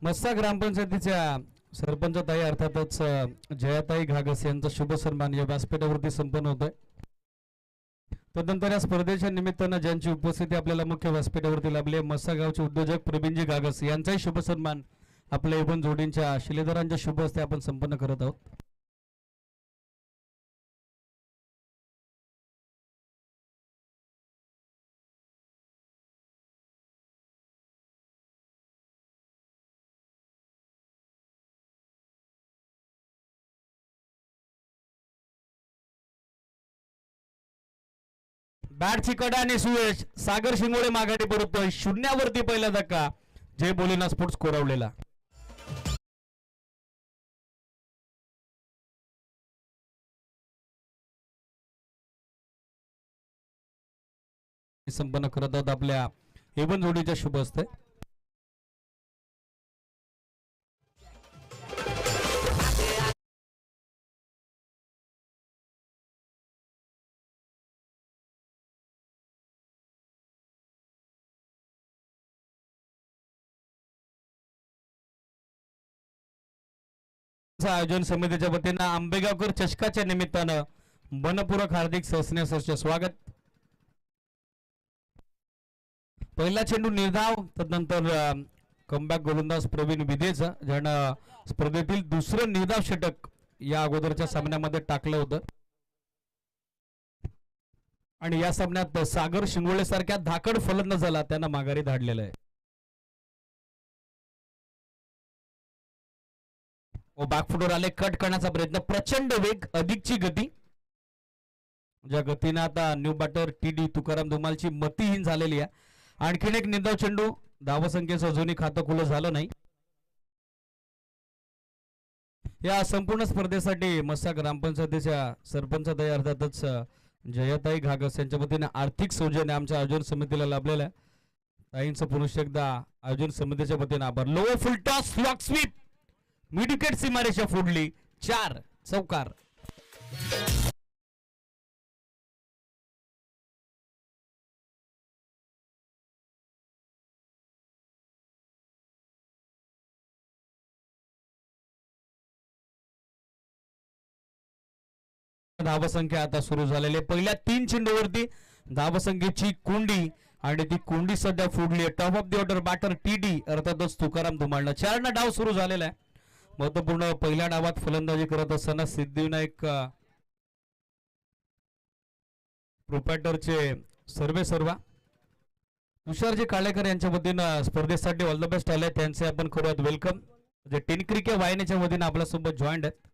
मस्सा ग्रामपंचायतीच्या सरपंच ताई अर्थातच जयाताई घागस यांचा शुभ सन्मान या व्यासपीठावरती संपन्न होतोय। तदनंतर या स्पर्धेच्या निमित्तानं ज्यांची उपस्थिती आपल्याला मुख्य व्यासपीठावरती लाभली मस्सा गावचे उद्योजक प्रवीणजी घागस यांचाही शुभ सन्मान आपल्या इव्हन जोडींच्या शिलेदारांच्या शुभ हस्ते आपण संपन्न करत आहोत। बॅटची कडा आणि सुयश सागर शिंगोळे माघारी परततोय 0वरती पहिला धक्का जय बोलीना स्पोर्ट्स कोरावलेला संपन्न करत आहोत आपल्या एवन जोडीच्या शुभ हस्ते। आयोजन समितीच्या वतीनं आंबेगावकर चषकाच्या निमित्तानं मनपूर्वक हार्दिक सहस्त्र स्वागत। पहिला चेंडू निर्धाव तदनंतर कमबॅक गोलंदाज प्रवीण विदेचा ज्यानं स्पर्धेतील दुसरं निर्धाव षटक या अगोदरच्या सामन्यामध्ये टाकलं होतं आणि या सामन्यात सागर शिंगोळे सारख्या धाकड फलंदाजाला त्यांना माघारी धाडलेलं आहे। बॅकफुटवर आले कट करण्याचा प्रयत्न प्रचंड वेग अधिकची गती ज्या गतीने आता न्यू बॅटर टीडी तुकाराम धुमालची मतीहीन झालेली आहे। आणखीन एक निर्धाव चेंडू धावसंख्येचं अजूनही खातं खुलं झालं नाही। या संपूर्ण स्पर्धेसाठी मस्सा ग्रामपंचायतीच्या सरपंच ताई अर्थातच जयाताई घागस यांच्या वतीने आर्थिक सौजन्य आमच्या आयोजन समितीला लाभलेलं आहे। ताईंचं पुरुष एकदा आयोजन समितीच्या वतीने आभार। Lower full toss slog sweep midwicket सीमारेषा फोडली 4 चौकार। धावसंख्या आता सुरू झालेली पहिल्या 3 चेंडूवरती धावसंख्येची कोंडी आणि ती कोंडी सध्या फोडली आहे। Top of the order batter TD अर्थातच तुकाराम धुमाळनं 4 डाव सुरू झालेला आहे। महत्वपूर्ण पहिल्या डावात फलंदाजी करत असताना सिद्धिविनायक प्रोपरायटरचे सर्वा तुषारजी काळेकर यांच्या वतीनं स्पर्धेसाठी ऑल द बेस्ट आले त्यांचे आपण करूयात वेलकम। जे टिनक्रिके वाहिनीच्या वतीनं आपल्यासोबत जॉईंट आहेत।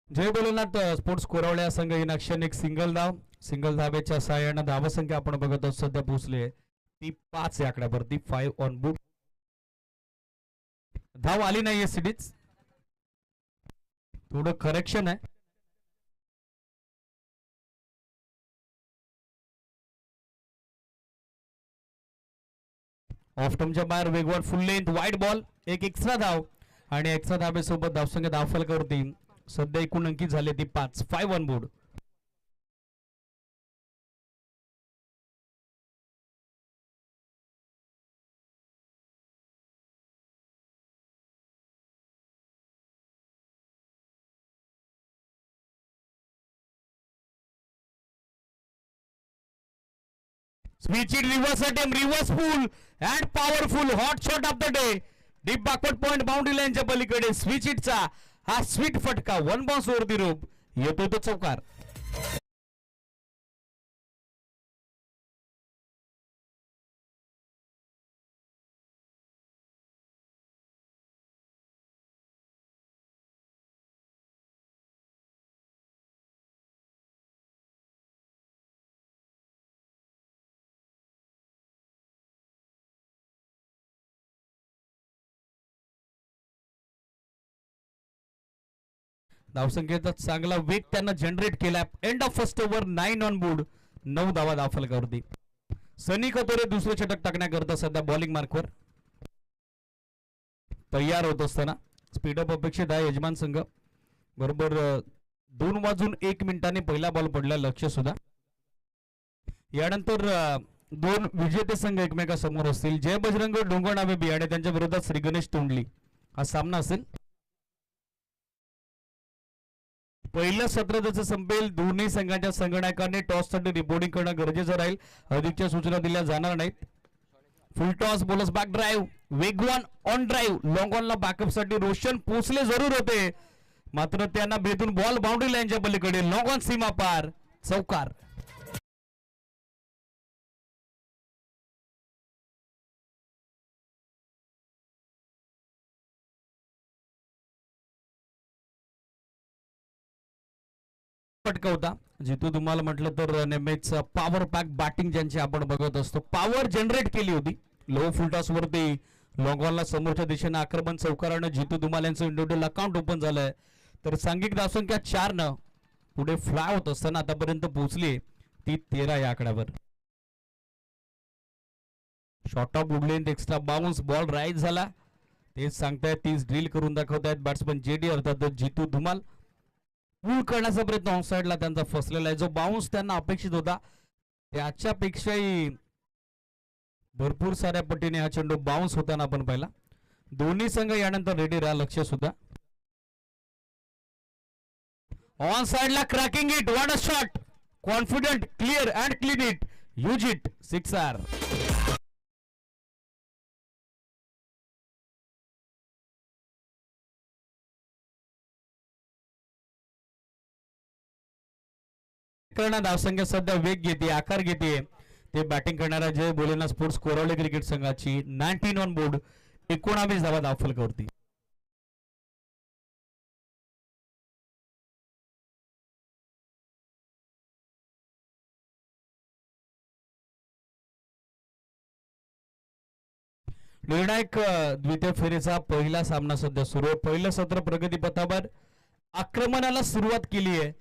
जय बोलनाथ स्पोर्ट्स कोरावळे संघ इन ॲक्शन एक सिंगल धावेच्या सहाय्याने धावसंख्या आपण बघत आहोत सध्या पोहोचली ती 5 या आकड्यावरती 5 ऑन बोर्ड। धाव आली नाहीये सिडीज थोडं करेक्शन आहे। ऑफ टर्मच्या बाहेर वेगवान फुल लेंथ वाईड बॉल एक एक्स्ट्रा धाव आणि एक्स्ट्रा धावेसोबत धावसंख्या धावफलकावरती सध्या एकूण अंकित झाले ती 5 on board. Switch in reverse attempt reverse full and powerful hot shot of the day deep backward point boundary लाईनच्या पलीकडे स्विच इटचा हा स्वीट फटका 1 बाउंस वरती रोप येतो तो चौकार। धावसंख्येचा चांगला वेग त्यांना जनरेट केला। End of first over 9 on board 9 धावा धावफलकावरती। सनी कतोरे दुसरे षटक टाकण्याकरता सध्या बॉलिंग मार्कवर तयार होत असताना स्पीडअप अपेक्षित आहे यजमान संघ। बरोबर 2 वाजून 1 मिनिटांनी पहिला बॉल पडला लक्ष सुद्धा। यानंतर दोन विजेते संघ एकमेकांसमोर असतील. जय बजरंग डोंगरनावे बी आणि त्यांच्या विरोधात श्री गणेश तोंडली हा सामना असेल. पहिलं सत्र जसं संपेल दोन्ही संघाच्या संगणकाने टॉससाठी रिपोर्टिंग करणं गरजेचं राहील. अधिकच्या सूचना दिल्या जाणार नाहीत. फुल टॉस बोलस बॅक ड्राईव्ह वेगवान ऑन ड्राईव्ह लॉंग ऑनला बॅकअपसाठी रोशन पोचले जरूर होते मात्र त्यांना भेटून बॉल बाउंड्री लाईनच्या पलीकडे लॉंग ऑन सीमा पार चौकार. पटकवता जितू तुम्हाला म्हटलं तर नेहमीच पॉवर पॅक बॅटिंग ज्यांची आपण बघत असतो पॉवर जनरेट केली होती. लो फुलटॉस वरती लॉंगॉनला समोरच्या दिशेने आक्रमण चौकारानं जितू धुमाल यांचं इंडिव्हिज्युअल अकाउंट ओपन झालंय. तर सांघिक धावसंख्या 4 न पुढे फ्लाय होत असताना आतापर्यंत पोहोचली ती 13 या आकड्यावर. Short of good length extra bounce ball right झाला तेच सांगतायत. 30 ड्रिल करून दाखवतायत बॅट्समन जेडी अर्थात जितू धुमाल. पूल करण्याचा प्रयत्न ऑन साइडला त्यांचा फसलेला आहे. जो बाउन्स त्यांना अपेक्षित होता त्याच्यापेक्षाही भरपूर साऱ्या पटीने हा चेंडू बाउन्स होताना आपण पाहिला. दोन्ही संघ यानंतर रेडी राहा. लक्ष सुद्धा ऑन साइडला cracking it what a shot confident clear and clean it use it sixer. धावसंख्या सध्या वेग घेते आकार घेते ते बॅटिंग करणाऱ्या जय बोलेना स्पोर्ट्स कोरावले क्रिकेट संघाची 19 ऑन बोर्ड 19 धावा धावफलकावरती. निर्णायक द्वितीय फेरीचा पहिला सामना सध्या सुरू आहे. पहिलं सत्र प्रगतीपथावर आक्रमणाला सुरुवात केली आहे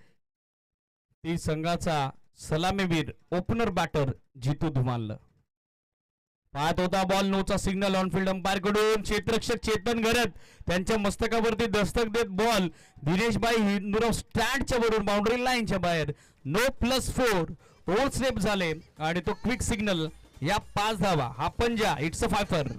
ती संघाचा सलामीवीर ओपनर बॅटर जितू धुमाल. पाहत होता बॉल नोचा सिग्नल ऑनफिल्ड अंपायर कडून क्षेत्ररक्षक चेतन घरत त्यांच्या मस्तकावरती दस्तक देत बॉल दिनेशबाई हिंदुराव स्टँडच्या वरून बाउंड्री लाईनच्या बाहेर. नो +4 ओव्हर स्टेप झाले आणि तो क्विक सिग्नल या 5 धावा हा पंजा इट्स अ फायफर.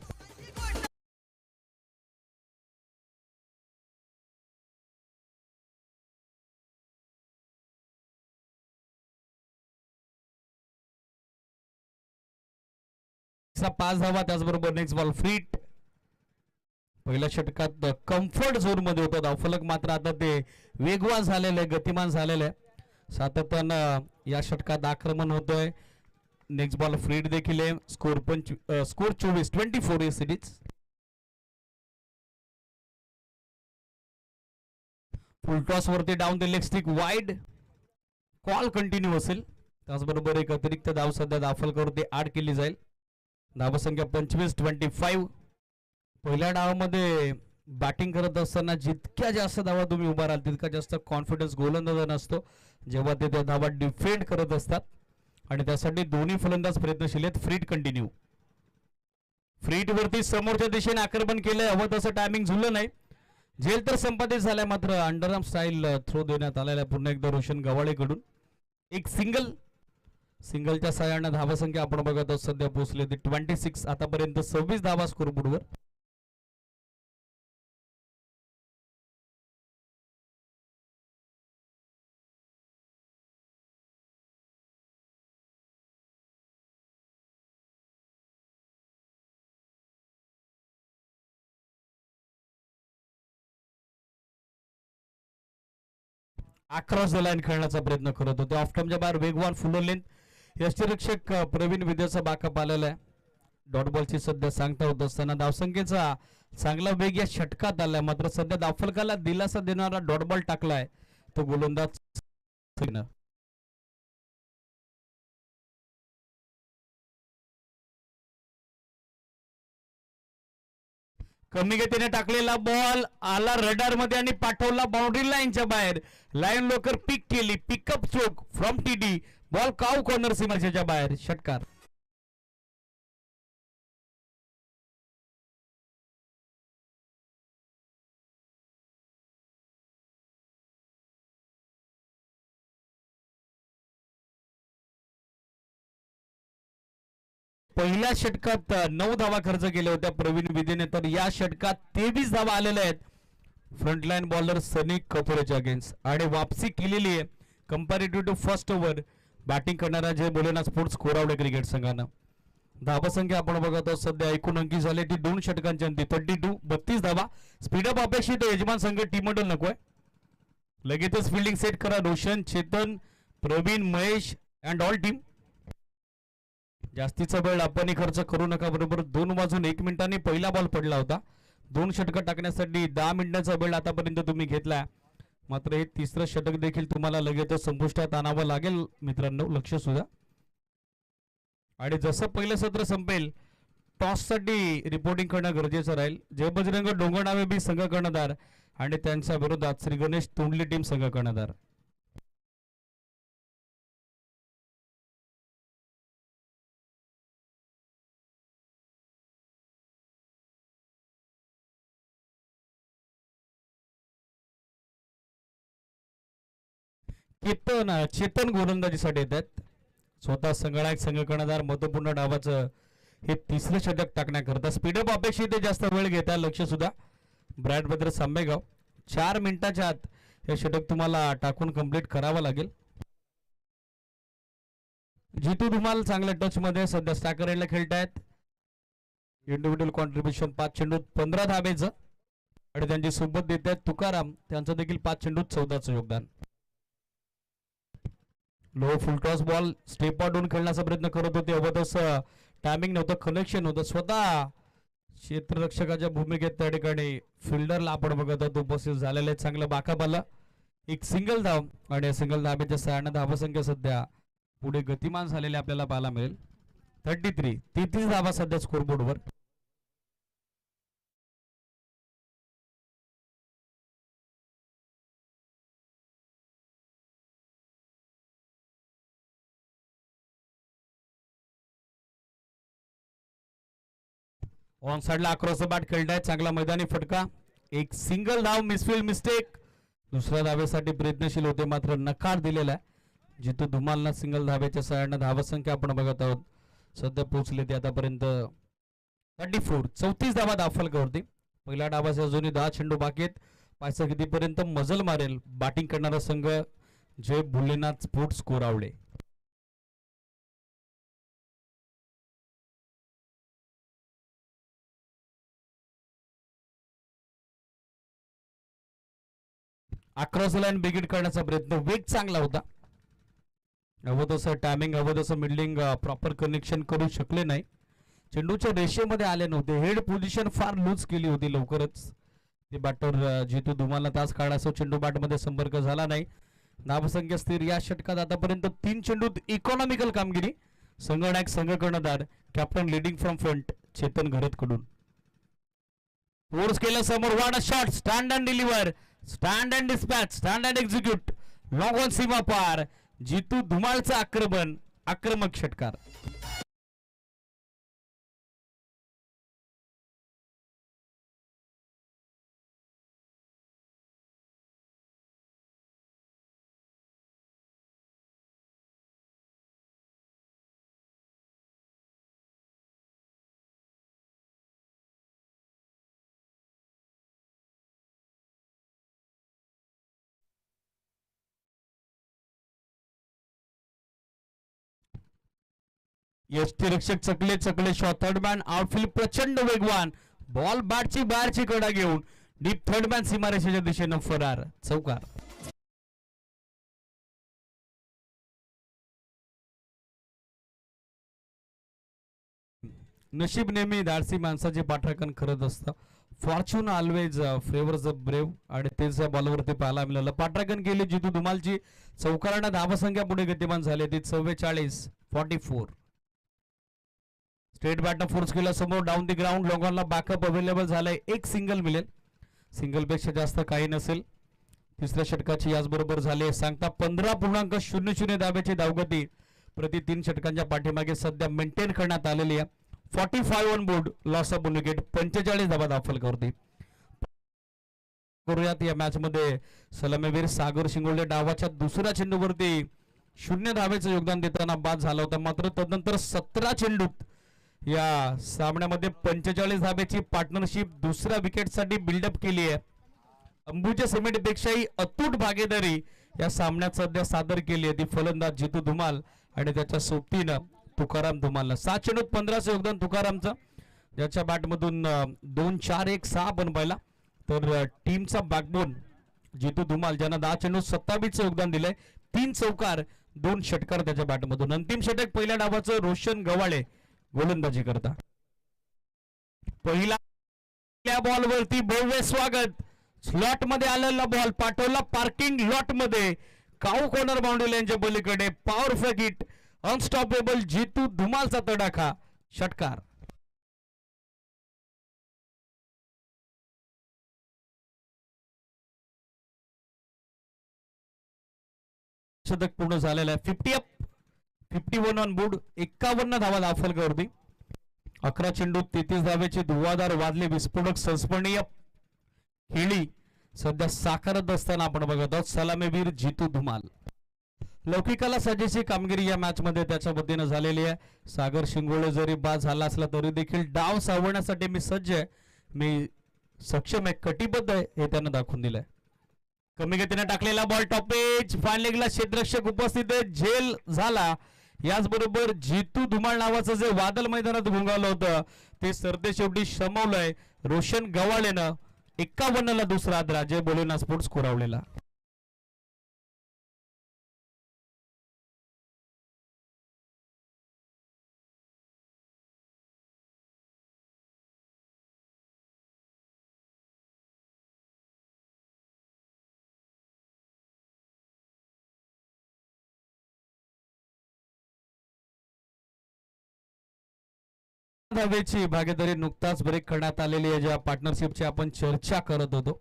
पाच धावा त्याचबरोबर नेक्स्ट बॉल फ्रीट. पहिल्या षटकात कम्फर्ट झोन मध्ये होतं धावफलक मात्र आता ते वेगवान झालेलं आहे गतिमान झालेलं आहे. सातत्यानं या षटकात आक्रमण होतोय. नेक्स्ट बॉल फ्रीट देखील आहे. स्कोर 24 ही सिरीज. फुल टॉस वरती down the leg stick wide call continue असेल. त्याचबरोबर एक अतिरिक्त धाव सध्या धावफलकावरती ऍड केली जाईल. धावसंख्या 25-25. पहिल्या डावामध्ये बॅटिंग करत असताना जितक्या जास्त धावा तुम्ही उभा राहाल तितका जास्त कॉन्फिडन्स गोलंदाजांना असतो जेव्हा ते त्या धावा डिफेंड करत असतात आणि त्यासाठी दोन्ही फलंदाज प्रयत्नशील आहेत. फ्रीट कंटिन्यू. फ्रीट वरती समोरच्या दिशेने आक्रमण केलंय हवं तसं टायमिंग झुललं नाही. झेल तर संपादित झालाय मात्र अंडरआर्म स्टाईल थ्रो देण्यात आलेला पुन्हा एकदा रोशन गव्हाळेकडून. एक सिंगलच्या सहाय्यानं धावसंख्या आपण बघत आहोत सध्या पोहोचले ते 26. आतापर्यंत 26 धावा स्कोरबोर्डवर. अक्रॉस द लाईन खेळण्याचा प्रयत्न करत होते. ऑफ टर्मच्या बाहेर वेगवान फुल लेंथ यष्टिरक्षक प्रवीण विद्याचा बाकअप आलेला आहे. डॉट बॉलची सध्या सांगता होत असताना धावसंख्येचा चांगला वेग या षटकात आलाय मात्र सध्या धावफलकाला दिलासा देणारा डॉट बॉल टाकलाय तो गोलंदाज. कमी गतीने टाकलेला बॉल आला रडार मध्ये आणि पाठवला बाउंड्री लाईनच्या बाहेर. लाईन लोकर पिक केली पिकअप चोक फ्रॉम टीडी बॉल काऊ कॉर्नर सीमाच्या बाहेर षटकार. पहिल्या षटकात 9 धावा खर्च केल्या होत्या प्रवीण विदेने, तर या षटकात 23 धावा आलेल्या आहेत फ्रंटलाईन बॉलर सनी कपूरच्या अगेन्स्ट, आणि वापसी केलेली आहे comparative to first over batting करणारा जय भोलेनाथ स्पोर्ट्स कोरावडे क्रिकेट संघानं. धावसंख्या आपण बघत आहोत सध्या एकूण अंकी झाली ती 2 षटकांची अंती 32 धावा. स्पीडअप अपेक्षित यजमान संघ टीम मॉडेल नकोय. लगेचच फिल्डिंग सेट करा Roshan, Chetan, Pravin, Mahesh and all team. जास्तीचा वेळ आपण खर्च करू नका. बरोबर 2 वाजून 1 मिनिटांनी पहिला बॉल पडला होता. 2 षटकं टाकण्यासाठी 10 मिनिटांचा वेळ आतापर्यंत तुम्ही घेतला. मात्र हे तिसरं षटक देखील तुम्हाला लगेचच संपुष्टात आणावं लागेल मित्रांनो, लक्ष सुद्धा. आणि जसं पहिलं सत्र संपेल टॉससाठी रिपोर्टिंग करणं गरजेचं राहील. जय बजरंग डोंगरनावे बी संघ कर्णधार आणि त्यांच्या विरोधात श्री गणेश तोंडली टीम संघ कर्णधार. चेतन गोलंदाजीसाठी येतात. स्वतः संगणक संघ कर्णधार महत्वपूर्ण डावाचं हे तिसरं षटक टाकण्याकरता स्पीडअप अपेक्षित जास्त वेळ घेता. लक्ष सुद्धा ब्रॅड ब्रदर्स आंबेगाव 4 मिनिटाच्या आत हे षटक तुम्हाला टाकून कंप्लीट करावं लागेल. जितू धुमाल चांगल्या टच मध्ये सध्या स्टॅकर एंडला खेळतायत. इंडिव्हिज्युअल कॉन्ट्रीब्युशन 5 चेंडूत 15 धाब्याचं, आणि त्यांची सोबत देत आहेत तुकाराम, त्यांचं देखील 5 चेंडूत 14चं योगदान. लो फुल टॉस बॉल स्टेप आउट होऊन खेळण्याचा प्रयत्न करत होते. अवधस टायमिंग नव्हतं, कनेक्शन होतं. स्वतः क्षेत्ररक्षकाच्या भूमिकेत त्या ठिकाणी फिल्डरला आपण बघत आहोत उपस्थित झालेले. चांगलं बाकाप आलं, एक सिंगल धाव, आणि सिंगल धाब्याच्या 6 धावसंख्या सध्या पुढे गतिमान झालेले आपल्याला पाहायला मिळेल. 33 धावा सध्या स्कोरबोर्डवर. ऑन साइडला अक्रॉस द बॅट खेळताय. चांगला मैदानी फटका, एक सिंगल धाव, मिसफील्ड मिस्टेक. दुसऱ्या धावेसाठी प्रयत्नशील होते मात्र नकार दिलेला आहे. जितू धुमालना सिंगल धावेच्या 6 धावसंख्या आपण बघत आहोत सध्या पोहोचले ते आतापर्यंत 34 धावा दाफलकावरती. पहिल्या डावाचे अजूनही 10 चेंडू बाकी आहेत. पायसा कितीपर्यंत मजल मारेल बॅटिंग करणारा संघ जय भोलेनाथ स्पोर्ट्स कोरावडे. अक्रॉस लाईन बिगिट करण्याचा प्रयत्न, वेग चांगला होता. हवं तसं टायमिंग, हवं तसं मिडलिंग प्रॉपर कनेक्शन करू शकले नाही. चेंडूच्या रेषेमध्ये आले नव्हते. हेड पोझिशन फार लूज केली होती लवकरच. ते बॅटर जितू धुमालला तास काढायचा चेंडू बॅटमध्ये संपर्क झाला नाही. धावसंख्या स्थिर. या षटकात आतापर्यंत 3 चेंडूत इकॉनॉमिकल कामगिरी. संघनायक संघ कर्णधार captain leading from front Chetan घरतकडून. फोर्स केलं समोर, what shot, stand and deliver, stand and dispatch, stand and execute, long on सीमा पार. जितू धुमालचं आक्रमण, आक्रमक षटकार. यष्टीरक्षक चकले चकले शॉट, थर्ड मॅन आउटफील्ड प्रचंड वेगवान, बॉल बॅटची बाहेरची कडा घेऊन डीप थर्ड मॅन सीमारेषेच्या दिशेनं फरार, चौकार. नशीब नेहमी धाडसी माणसाचे पाठराखण करत असतं. Fortune always favours the brave, आणि तेच या बॉलवरती पाहायला मिळालं. पाठराखण केली जितू धुमालची. चौकारांना धावसंख्या पुढे गतिमान झाली ती 44. स्ट्रेट बॅटनं फोर्स केला समोर, डाऊन दी ग्राउंड, लोकांना बॅकअप अवेलेबल झालाय. एक सिंगल मिळेल, सिंगल पेक्षा जास्त काही नसेल. तिसऱ्या षटकाची याचबरोबर झाले. सांगता 15.00 धाब्याची धावगती प्रति 3 षटकांच्या पाठीमागे सध्या मेंटेन करण्यात आलेली आहे. 45 on board, loss of wicket, 45 धाबा दाखल करते. करूयात या मॅच मध्ये सलामीवीर सागर शिंगोळे डावाच्या दुसऱ्या चेंडूवरती 0 धावेचं योगदान देताना बाद झाला होता. मात्र तदनंतर 17 चेंडूत या सामन्यामध्ये 45 धाब्याची पार्टनरशिप दुसऱ्या विकेटसाठी बिल्डअप केली आहे. अंबुजा सिमेंटपेक्षाही अतूट भागीदारी या सामन्यात सध्या सादर केली आहे ती फलंदाज जितू धुमाल आणि त्याच्या सोबतीनं तुकाराम धुमालनं. 7 चेंडूत 15चं योगदान तुकारामचं, ज्याच्या बॅटमधून 2-4-1-6 आपण पाहिला. तर टीमचा बॅकबोन जितू धुमाल ज्यानं 10 चेंडूत 27चं योगदान दिलंय. 3 चौकार 2 षटकार त्याच्या बॅटमधून. अंतिम षटक पहिल्या डावाचं रोशन गवाळे गोलंदाजी करता. पहिला बॉलवरती भव्य स्वागत. स्लॉट मध्ये आलेला बॉल पाठवला पार्किंग लॉट मध्ये. काऊ कॉर्नर बाउंड्री लाईनच्या पलीकडे पॉवरफुल हिट. अनस्टॉपेबल जितू धुमालचा तडाखा, षटकार. शतक पूर्ण झालेला आहे. 50 अप 51 ऑन बोर्ड. 51 धावा धावफलकावरती. 11 चेंडूत 33 धावेचे धुवाधार वाजले. विस्फोटक संस्मरणीय खेळी सध्या साकारत असताना आपण बघत आहोत. सलामीवीर जितू धुमाल. लौकिकाला सजेची कामगिरी या मॅच मध्ये त्याच्या वतीनं झालेली आहे. सागर शिंगोळे जरी बाद झाला असला तरी देखील डाव सावरण्यासाठी मी सज्ज आहे, मी सक्षम आहे, कटिबद्ध आहे हे त्यानं दाखवून दिलंय. कमी गतीने टाकलेला बॉल टॉपेज फाईन लेगला क्षेत्ररक्षक उपस्थित आहे, झेल झाला. याचबरोबर जितू धुमाळ नावाचं जे वादळ मैदानात घुंगावलं होतं ते सरते शेवटी शमवलंय रोशन गवाळेनं. 51 ला दुसरा आदरा जे बोलेना स्पोर्ट्स कोरावलेला. धावेची भागीदारी नुकताच ब्रेक करण्यात आलेली आहे. ज्या पार्टनरशिपची आपण चर्चा करत होतो,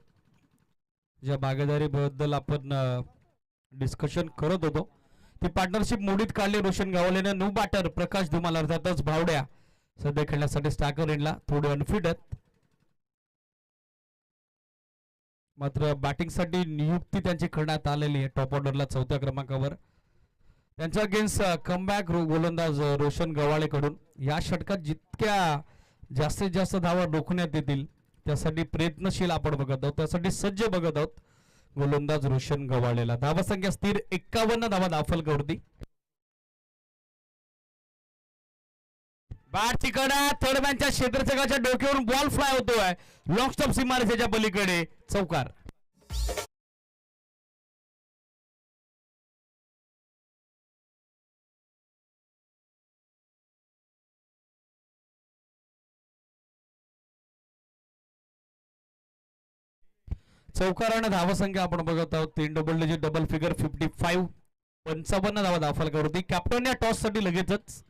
ज्या भागीदारीबद्दल आपण डिस्कशन करत होतो, ती पार्टनरशिप मोडीत काढली रोशन गावलेने. नो बॅटर प्रकाश धुमाल अर्थातच भावड्या सध्या खेळण्यासाठी स्टॅकर एंडला थोडे अनफिट आहेत. मात्र बॅटिंगसाठी नियुक्ती त्यांची करण्यात आलेली आहे टॉप ऑर्डरला 4थ्या क्रमांकावर. त्यांच्या अगेन्स्ट कमबॅक गोलंदाज रोशन गवाळेकडून. या षटकात जितक्या जास्तीत जास्त धावा रोखण्यात येतील त्यासाठी प्रयत्नशील आपण बघत आहोत, त्यासाठी सज्ज बघत आहोत गोलंदाज रोशन गवाळेला. धावा संख्या स्थिर 51 धावा दाफलकावरती. बॅटची कडा थर्डमॅनच्या क्षेत्ररक्षकाच्या डोक्यावरून बॉल फ्लाय होतोय लॉंग स्टॉप सीमारेषेच्या पलीकडे, चौकार. चौकाराने धावा संख्या आपण बघत आहोत 3 डबल डिजिट डबल फिगर 55. 55 धावा दाफलकावरती. कॅप्टन या टॉस साठी लगेचच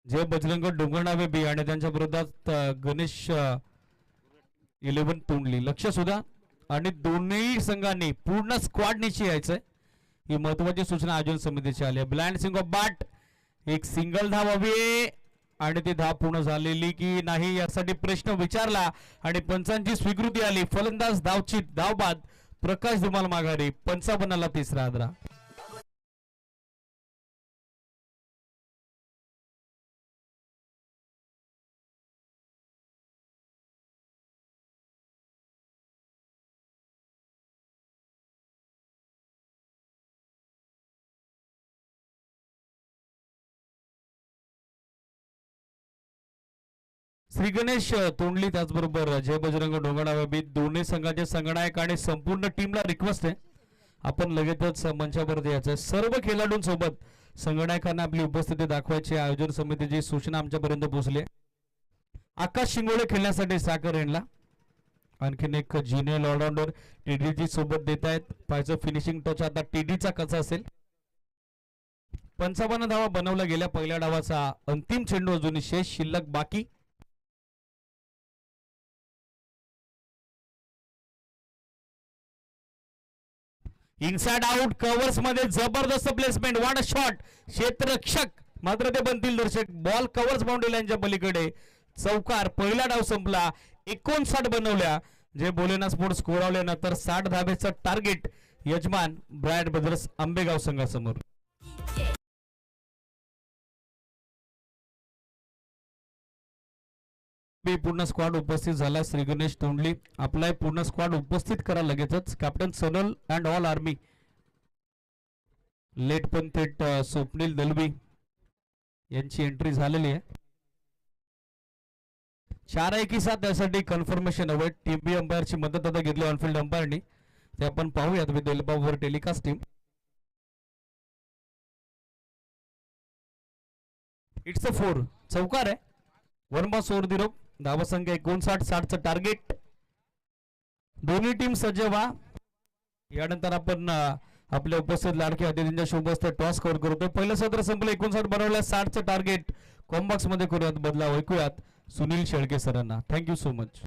जे बजरंग डोंगरनावे बी आणि त्यांच्या विरोधात गणेश 11 तोंडली. लक्ष सुद्धा आणि दोन्ही संघांनी पूर्ण स्क्वॉड निशी यायचंय ही महत्वाची सूचना आयोजन समितीची आली आहे. Blind swing off bat. एक सिंगल धाव हवी आणि ती धाव पूर्ण झालेली की नाही यासाठी प्रश्न विचारला आणि पंचांची स्वीकृती आली. फलंदाज धावचीत, धाव बाद. प्रकाश धुमाल माघारी. 55 ला तिसरा आदरा. श्री गणेश तोंडली त्याचबरोबर जय बजरंग डोंगरनावे दोन्ही संघाचे संगणक आणि संपूर्ण टीमला रिक्वेस्ट आहे आपण लगेचच मंचावरती यायचं. सर्व खेळाडूंसोबत संगणकांना आपली उपस्थिती दाखवायची आयोजन समितीची सूचना आमच्यापर्यंत पोहोचली आहे. आकाश शिंगोळे खेळण्यासाठी साखर एंडला. आणखीन एक ज्युनियर ऑलराऊंडर टीडीची सोबत देत आहेत. पाहायचं फिनिशिंग टच आता टीडीचा कसा असेल. 55 धावा बनवल्या गेल्या पहिल्या डावाचा अंतिम चेंडू अजूनही शेष शिल्लक बाकी. इनसाइड आउट कव्हर्स मध्ये जबरदस्त प्लेसमेंट. वाट अ शॉट. क्षेत्ररक्षक मात्र ते बनतील दर्शक. बॉल कव्हर्स बाउंड्री लाईनच्या पलीकडे, चौकार. पहिला डाव संपला. 59 बनवल्या जे बोलेना स्पोर्ट्स कोरावल्यानंतर 60 धावेचं टार्गेट यजमान ब्रायट ब्रदर्स आंबेगाव संघासमोर. मी पूर्ण स्क्वॉड उपस्थित झाला. श्री गणेश तोंडली आपला पूर्ण स्क्वॉड उपस्थित करा लगेचच. Captain Sanal and all army late पण थेट स्वप्नील दलवी यांची एंट्री झालेली आहे. 4-1 त्यासाठी कन्फर्मेशन हवं. टीम बी अंपायरची मदत आता घेतली ऑनफिल्ड अंपायरनी. ते आपण पाहूयात विथ वर टेलिकास्ट टीम. इट्स अ 4 चौकार आहे. 1/4 धावसंख्या 59-60चं टार्गेट. दोन्ही टीम सज्ज व्हा. यानंतर आपण आपल्या उपस्थित लाडके अतिथींच्या शुभ हस्ते टॉस कव्हर करतोय. पहिलं सत्र संपलं 59 बनवलं. 60चं टार्गेट कॉम्बॉक्स मध्ये करूयात. बदलाव ऐकूयात सुनील शेळके सरांना. Thank you so much.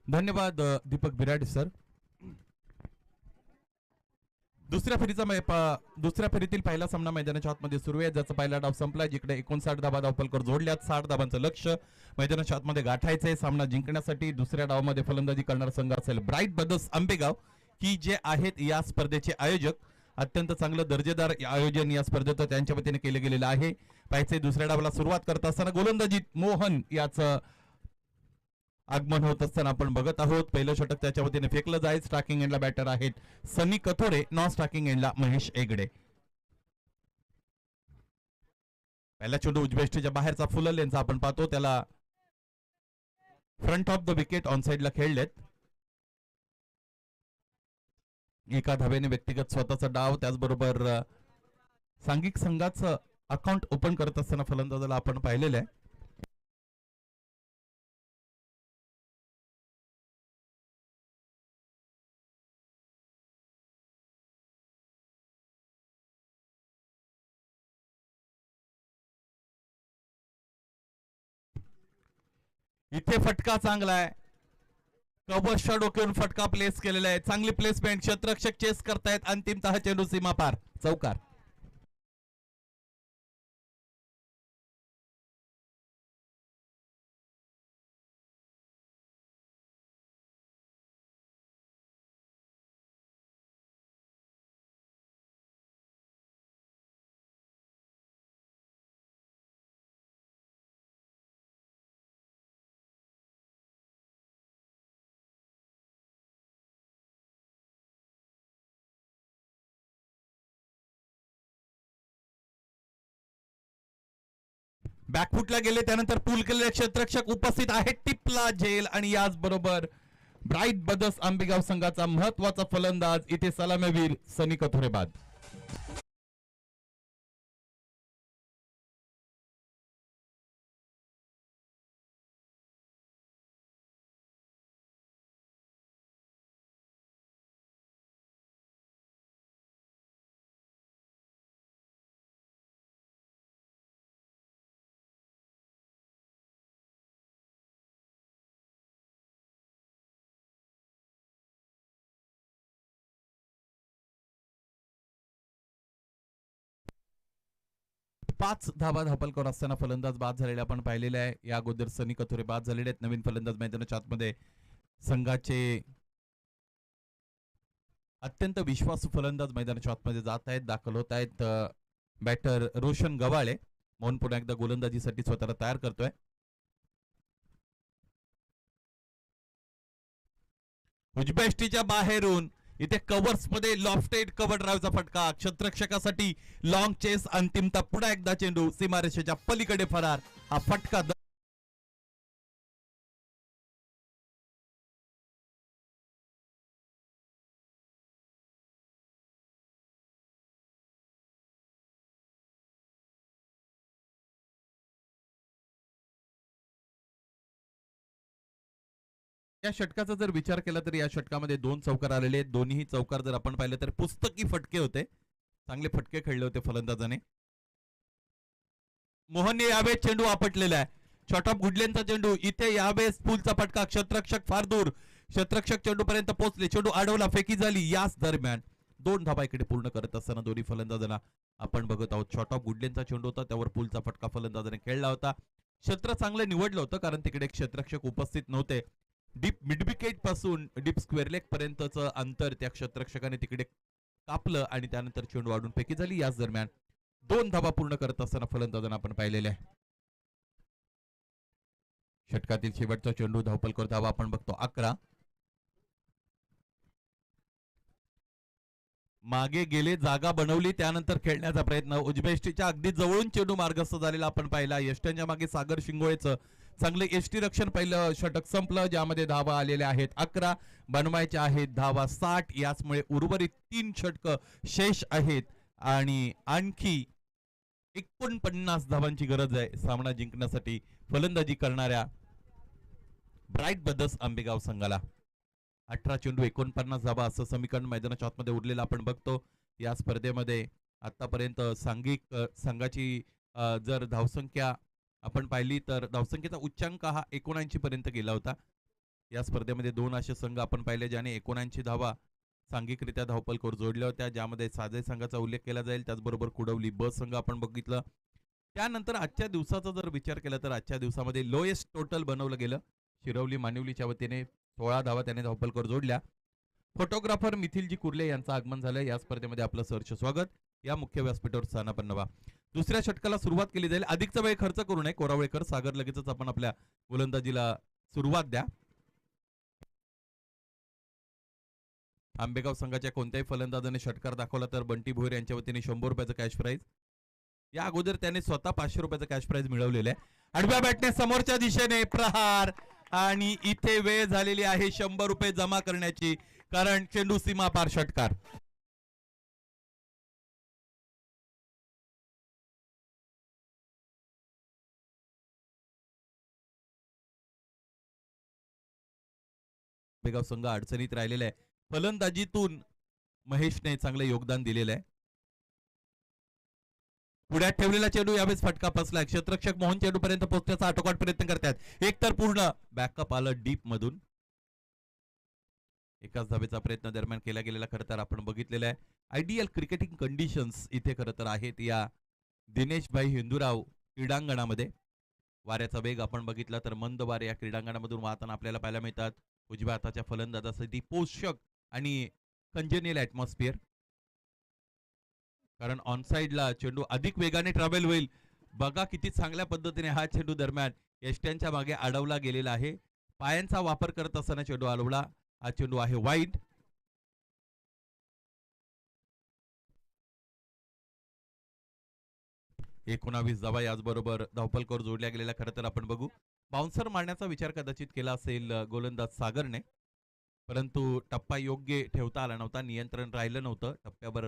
धन्यवाद दीपक बिराड सर. दुसऱ्या फेरीतील पहिला सामना मैदानाच्या आतमध्ये सुरू आहे, ज्याचा पहिला डाव संपला, जिकडे 59 धाबा धावपलकर जोडल्यात. 60 धाबांचं लक्ष मैदानाच्या आतमध्ये गाठायचंय. सामना जिंकण्यासाठी दुसऱ्या डावामध्ये फलंदाजी करणारा संघ असेल ब्राईट ब्रदर्स आंबेगाव, की जे आहेत या स्पर्धेचे आयोजक. अत्यंत चांगलं दर्जेदार आयोजन या स्पर्धेचं त्यांच्या वतीने केले गेलेलं आहे. पाहिजे दुसऱ्या डावाला सुरुवात करत असताना गोलंदाजीत मोहन याचं आगमन होत असताना आपण बघत आहोत. पहिलं षटक त्याच्या वतीने फेकलं जाईल. स्ट्रायकिंग एंडला बॅटर आहेत सनी कथोरे, नॉन स्ट्रायकिंग एंडला महेश एगडे. पहिला चेंडू उजव्या बाहेरचा फुल लेनचा आपण पाहतो, त्याला front of the wicket on साइडला खेळलेत. एका धाब्याने व्यक्तिगत स्वतःचा डाव, त्याचबरोबर सांघिक संघाचं अकाउंट ओपन करत असताना फलंदाजाला आपण पाहिलेलं आहे. इथे फटका चांगला आहे. कवचच्या डोक्यावरून फटका प्लेस केलेला आहे. चांगली प्लेसमेंट. क्षेत्ररक्षक चेस करतायत. अंतिमतः चेंडू सीमा पार. चौकार. बॅकफुटला गेले त्यानंतर पूल केलेले क्षेत्ररक्षक उपस्थित आहेत टिपला झेल आणि याचबरोबर ब्राईट ब्रदर्स आंबेगाव संघाचा महत्वाचा फलंदाज इथे सलामीवीर सनी कथोरे बाद. पाच धाबा धापल करून असताना फलंदाज बाद झालेले आपण पाहिलेले आहे. या अगोदर सनी कथोरे बाद झालेले आहेत. नवीन फलंदाज मैदानाच्या आतमध्ये संघाचे अत्यंत विश्वासू फलंदाज मैदानाच्या आतमध्ये जात आहेत, दाखल होत आहेत. बॅटर रोशन गवाळे मोहन पुन्हा एकदा गोलंदाजीसाठी स्वतःला तयार करतोय. उजब्या बाहेरून इथे कव्हर्स मध्ये लॉफ्टेड कव्हर ड्राईव्हचा फटका क्षेत्ररक्षकासाठी लॉंग चेस अंतिमता पुन्हा एकदा चेंडू सीमारेषेच्या पलीकडे फरार. हा फटका या षटकाचा जर विचार केला तर या षटकामध्ये 2 चौकार आलेले आहेत. दोन्ही चौकार जर आपण पाहिलं तर पुस्तकी फटके होते. चांगले फटके खेळले होते फलंदाजाने. मोहनने यावेळेस चेंडू आपटलेला आहे. शॉर्ट ऑफ गुडलेनचा चेंडू इथे यावेळेस पूलचा फटका क्षेत्ररक्षक फार दूर. क्षेत्ररक्षक चेंडू पर्यंत पोहोचले. चेंडू अडवला, फेकी झाली. याच दरम्यान 2 धाबा इकडे पूर्ण करत असताना दोन्ही फलंदाजांना आपण बघत आहोत. शॉर्ट ऑफ गुडलेनचा चेंडू होता, त्यावर पूलचा फटका फलंदाजाने खेळला होता. क्षेत्र चांगलं निवडलं होतं कारण तिकडे क्षेत्ररक्षक उपस्थित नव्हते. डीप मिड विकेट पासून डीप स्क्वेअर लेग पर्यंतचं अंतर त्या क्षेत्ररक्षकाने तिकडे कापलं आणि त्यानंतर चेंडू वाढून फेकी झाली. याच दरम्यान 2 धाबा पूर्ण करत असताना फलंदाजांना आपण पाहिलेले आहे. षटकातील शेवटचा चेंडू धावपलकर धावा आपण बघतो 11. मागे गेले, जागा बनवली, त्यानंतर खेळण्याचा प्रयत्न. उजबेष्टीच्या अगदी जवळून चेंडू मार्गस्थ झालेला आपण पाहिला. यष्ट्यांच्या मागे सागर शिंगोळेचं चांगले एसटी रक्षण. पहिलं षटक संपलं ज्यामध्ये धावा आलेल्या आहेत 11, बनवायच्या आहेत धावा 60. याचमुळे उर्वरित 3 षटक शेष आहेत आणि आणखी 49 धावांची गरज आहे सामना जिंकण्यासाठी फलंदाजी करणाऱ्या ब्राईट ब्रदर्स आंबेगाव संघाला. 18 चेंडू 49 धावा असं समीकरण मैदानाच्या आतमध्ये उरलेलं आपण बघतो. या स्पर्धेमध्ये आतापर्यंत सांघिक संघाची जर धावसंख्या आपण पाहिली तर धावसंख्येचा उच्चांक हा 79 पर्यंत गेला होता. या स्पर्धेमध्ये 2 असे संघ आपण पाहिले ज्याने 79 धावा सांघिकरित्या धावपलकर जोडल्या होत्या, ज्यामध्ये साजे संघाचा उल्लेख केला जाईल. त्याचबरोबर कुडवली ब संघ आपण बघितलं. त्यानंतर आजच्या दिवसाचा जर विचार केला तर आजच्या दिवसामध्ये लोएस्ट टोटल बनवलं गेलं. शिरवली मानिवलीच्या वतीने 16 धावा त्याने धावपलकर जोडल्या. फोटोग्राफर मिथिलजी कुर्ले यांचं आगमन झालं. या स्पर्धेमध्ये आपलं सहर्ष स्वागत. या मुख्य व्यासपीठावर स्थानापन्न व्हा. दुसऱ्या षटकाला सुरुवात केली जाईल. अधिकचा वेळ खर्च करू नये कोरावळेकर. सागर लगेचच आपण आपल्या गोलंदाजीला सुरुवात द्या. आंबेगाव संघाच्या कोणत्याही फलंदाजाने षटकार दाखवला तर बंटी भोईर यांच्या वतीने 100 रुपयाचं कॅश प्राइज. या अगोदर त्याने स्वतः 500 रुपयाचं कॅश प्राइज मिळवलेलं आहे. आडव्या बॅटने समोरच्या दिशेने प्रहार आणि इथे वेळ झालेली आहे 100 रुपये जमा करण्याची कारण चेंडू सीमा पार षटकार. आंबेगाव संघ अडचणीत राहिलेला आहे. फलंदाजीतून महेशने चांगले योगदान दिलेलं आहे. पुढ्यात ठेवलेला चेंडू यावेळेस फटका फसलाय. क्षेत्ररक्षक मोहन चेंडू पर्यंत पोहोचण्याचा आटोकाट प्रयत्न करतात. एक तर पूर्ण बॅकअप आलं डीप मधून. एकाच धावेचा प्रयत्न दरम्यान केला गेलेला खरं तर आपण बघितलेला आहे. आयडियल क्रिकेटिंग कंडिशन्स इथे खरं तर आहेत या दिनेशभाई हिंदूराव क्रीडांगणामध्ये. वाऱ्याचा वेग आपण बघितला तर मंद वारे या क्रीडांगणामधून वाहताना आपल्याला पाहायला मिळतात. उजव्या हाताच्या फलंदाजासाठी पोषक आणि कंजेनियल ऍटमॉस्फिअर, कारण ऑन साइडला चेंडू अधिक वेगाने ट्रॅव्हल होईल. बघा किती चांगल्या पद्धतीने हा चेंडू दरम्यान यष्ट्यांच्या मागे अडवला गेलेला आहे. पायांचा वापर करत असताना चेंडू अडवला. हा चेंडू आहे वाईड. 19 धावा, याचबरोबर धावफलकावर जोडल्या गेलेल्या खरं तर आपण बघू बाउन्सर मारण्याचा विचार कदाचित केला असेल गोलंदाज सागरने, परंतु टप्पा योग्य ठेवता आला नव्हता, नियंत्रण राहिलं नव्हतं टप्प्यावर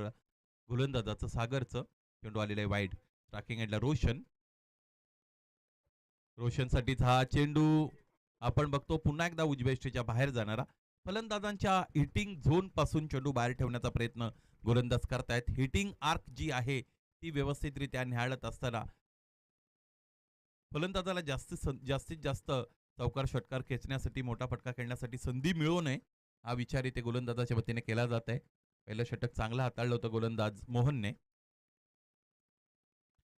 गोलंदाजाचं सागरचं. चेंडू आलेला आहे वाईड. ट्रॅकिंग एंडला रोशनसाठीच हा चेंडू आपण बघतो पुन्हा एकदा उजव्या यष्टीच्या बाहेर जाणारा. फलंदाजांच्या हिटिंग झोन पासून चेंडू बाहेर ठेवण्याचा प्रयत्न गोलंदाज करतायत. हिटिंग आर्क जी आहे ती व्यवस्थितरित्या निहाळत असताना फलंदाजाला जास्तीत जास्त चौकार षटकार खेचण्यासाठी, मोठा फटका खेळण्यासाठी संधी मिळू नये हा विचार इथे गोलंदाजाच्या वतीने केला जात आहे. पहिलं षटक चांगलं हाताळलं होतं गोलंदाज मोहनने.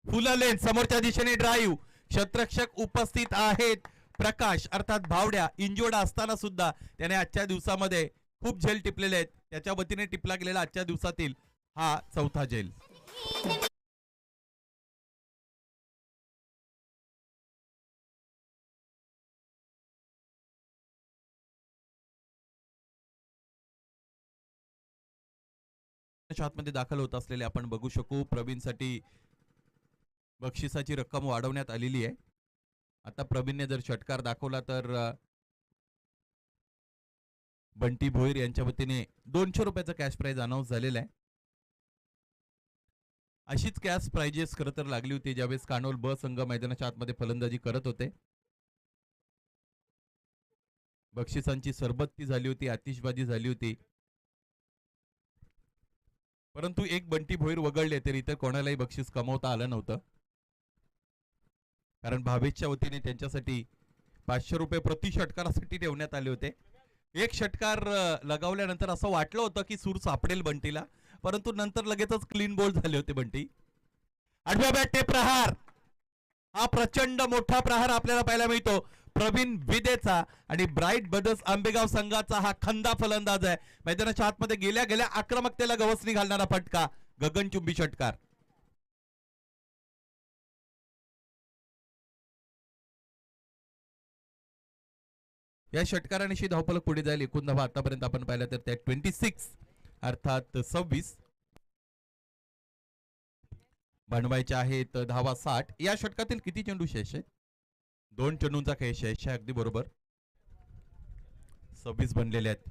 फुलं लेन समोरच्या दिशेने ड्राईव्ह. क्षेत्ररक्षक उपस्थित आहेत. प्रकाश अर्थात भावड्या इंजोर्ड असताना सुद्धा त्याने आजच्या दिवसामध्ये खूप झेल टिपलेले आहेत. त्याच्या वतीने टिपला गेलेला आजच्या दिवसातील हा चौथा झेल. आतमध्ये दाखल होत असलेले आपण बघू शकू. प्रवीणसाठी बक्षिसाची रक्कम वाढवण्यात आलेली आहे. आता प्रवीणने जर षटकार दाखवला तर बंटी भोईर यांच्या वतीने 200 रुपयाचं कॅश प्राइज अनाऊन्स झालेलं आहे. अशीच कॅश प्राइजेस खरं तर लागली होती ज्यावेळेस कानोल ब संघ मैदानाच्या आतमध्ये फलंदाजी करत होते. बक्षिसांची सरबत्ती झाली होती, आतिषबाजी झाली होती, परंतु एक बंटी भोईर वगळले तर इतर कोणालाही बक्षीस कमवता आलं नव्हतं. कारण भावेशच्या वतीने त्यांच्यासाठी 500 रुपये प्रति षटकारासाठी ठेवण्यात आले होते. एक षटकार लगावल्यानंतर असं वाटलं होतं की सूर सापडेल बंटीला, परंतु नंतर लगेचच क्लीन बोल्ड झाले होते बंटी. आठव्या बॅटने प्रहार. हा प्रचंड मोठा प्रहार आपल्याला पाहायला मिळतो प्रवीण विदेचा आणि ब्राईट ब्रदर्स आंबेगाव संघाचा हा खंदा फलंदाज आहे. मैदानाच्या आतमध्ये गेल्या गेल्या आक्रमकतेला गवसणी घालणारा फटका, गगनचुंबी षटकार. या षटकारानिशी धावफलक पुढे जाईल. एकूण धावा आतापर्यंत आपण पाहिलं तर त्या 26 अर्थात 26 बनवायच्या आहेत. धावा 60. या षटकातील किती चेंडू शेष आहेत? 2 चेंडूंचा खेळ शेष आहे. अगदी बरोबर, 26 बनलेले आहेत.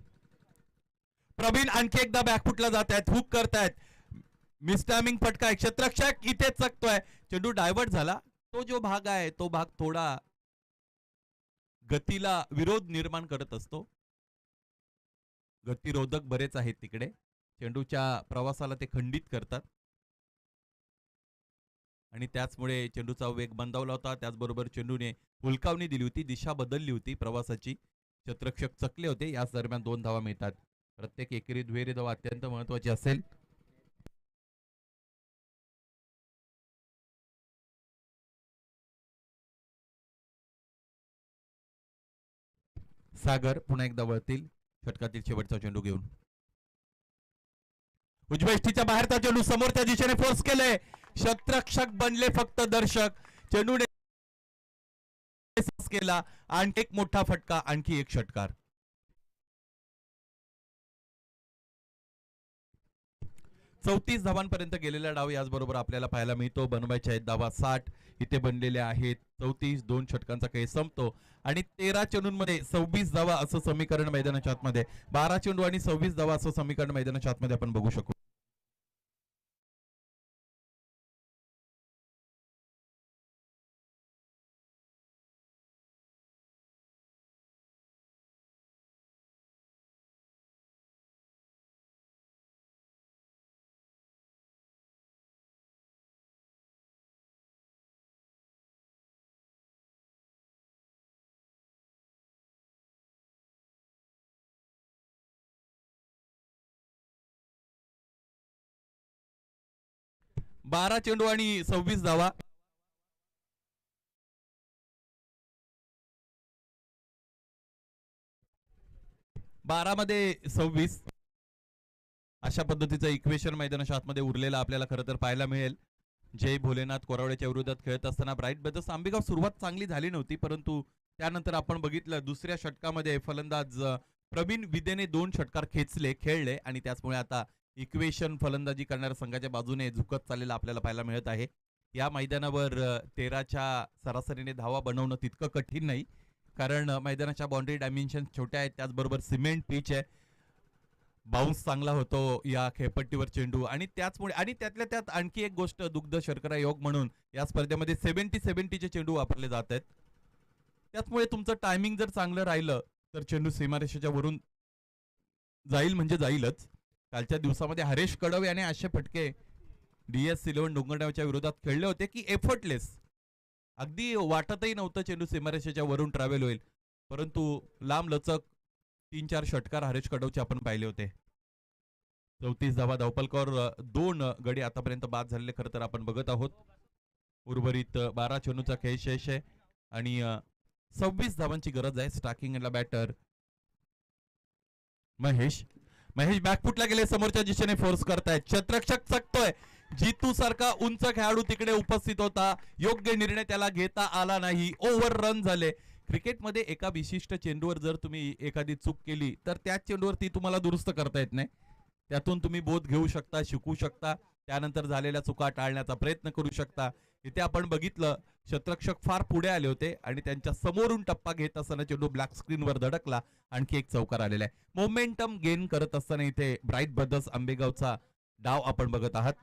प्रवीण आणखी एकदा बॅकफुटला जात आहेत, हुक करतायत. मिसटायमिंग फटका आहे. क्षेत्ररक्षक इथे चकतोय. चेंडू डायव्हर्ट झाला. तो जो भाग आहे तो भाग थोडा गतीला विरोध निर्माण करत असतो. गतिरोधक बरेच आहेत तिकडे, चेंडूच्या प्रवासाला ते खंडित करतात आणि त्याचमुळे चेंडूचा वेग मंदावला होता. त्याचबरोबर चेंडूने हुलकावणी दिली होती, दिशा बदलली होती प्रवासाची. क्षेत्ररक्षक चकले होते. याच दरम्यान 2 धावा मिळतात. प्रत्येक एकेरी दुहेरी धावा अत्यंत महत्वाची असेल. सागर पुन्हा एकदा वळतील षटकातील शेवटचा चेंडू घेऊन. उजव्या यष्टीच्या बाहेरचा चेंडू समोरच्या दिशेने फोर्स केले. क्षेत्ररक्षक बनले फक्त दर्शक. चेंडूने केला. आणखी एक मोठा फटका, आणखी एक षटकार. चौतीस धावांपर्यंत गेलेला डाव याचबरोबर आपल्याला पाहायला मिळतो. बनवायच्या आहेत धावा 60. इथे बनलेले आहेत 34. 2 षटकांचा खेळ संपतो आणि 13 चेंडूंमध्ये 26 धावा असं समीकरण मैदानाच्या आतमध्ये, 12 चेंडू आणि 26 धावा असं समीकरण मैदानाच्या आतमध्ये आपण बघू शकू. बारा चेंडू आणि 26 धावा. बारा मध्ये 26 अशा पद्धतीचं इक्वेशन मैदानाच्या आतमध्ये उरलेलं आपल्याला खरं तर पाहायला मिळेल. जय भोलेनाथ कोरावड्याच्या विरोधात खेळत असताना ब्राईट ब्रदर्स आंबेगाव सुरुवात चांगली झाली नव्हती, परंतु त्यानंतर आपण बघितलं दुसऱ्या षटकामध्ये फलंदाज प्रवीण विदेने 2 षटकार खेळले आणि त्याचमुळे आता इक्वेशन फलंदाजी करणाऱ्या संघाच्या बाजूने झुकत चाललेला आपल्याला पाहायला मिळत आहे. या मैदानावर 13च्या सरासरीने धावा बनवणं तितकं कठीण नाही, कारण मैदानाच्या बाउंड्री डायमेन्शन छोट्या आहेत, त्याचबरोबर सिमेंट पिच आहे, बाउन्स चांगला होतो या खेळपट्टीवर चेंडू, आणि त्याचमुळे आणि त्यातल्या त्यात आणखी एक गोष्ट, दुग्ध शर्करा योग म्हणून या स्पर्धेमध्ये 70-70 चे चेंडू वापरले जात आहेत. त्याचमुळे तुमचं टायमिंग जर चांगलं राहिलं तर चेंडू सीमारेषेच्या वरून जाईल म्हणजे जाईलच. कालच्या दिवसामध्ये हरेश कडवे आणि आशे फटके DS11 डोंगरगावच्या विरोधात खेळले होते की एफर्टलेस, अगदी वाटतही नव्हतं चेंडू सीमारेषेच्या वरून ट्रॅव्हल होईल, परंतु लांब लचक 3-4 षटकार हरेश कडवचे आपण पाहिले होते. 34 धावा धावपलकर, 2 गडी आतापर्यंत बाद झालेले खरं तर आपण बघत आहोत. उर्वरित 12 चेंडूचा खेळ शेष आहे आणि 26 धावांची गरज आहे. स्टार्किंगला बॅटर महेश बॅकफुटला गेले, समोरच्या दिशेने फोर्स करतायत, क्षेत्ररक्षक चकतोय, जितू सारखा उंच खेळाडू तिकडे उपस्थित होता, योग्य निर्णय त्याला घेता आला नाही, ओव्हर रन झाले. क्रिकेटमध्ये एका विशिष्ट चेंडूवर जर तुम्ही एखादी चूक केली तर त्याच चेंडूवर ती तुम्हाला दुरुस्त करता येत नाही. त्यातून तुम्ही बोध घेऊ शकता, शिकू शकता, त्यानंतर झालेल्या चुका टाळण्याचा प्रयत्न करू शकता. इथे आपण बघितलं क्षेत्ररक्षक फार पुढे आले होते आणि त्यांच्या समोरून टप्पा घेत असताना चेंडू ब्लॅक स्क्रीनवर धडकला. आणखी एक चौकार आलेला आहे. मोमेंटम गेन करत असताना इथे ब्राईट ब्रदर्स आंबेगावचा डाव आपण बघत आहात.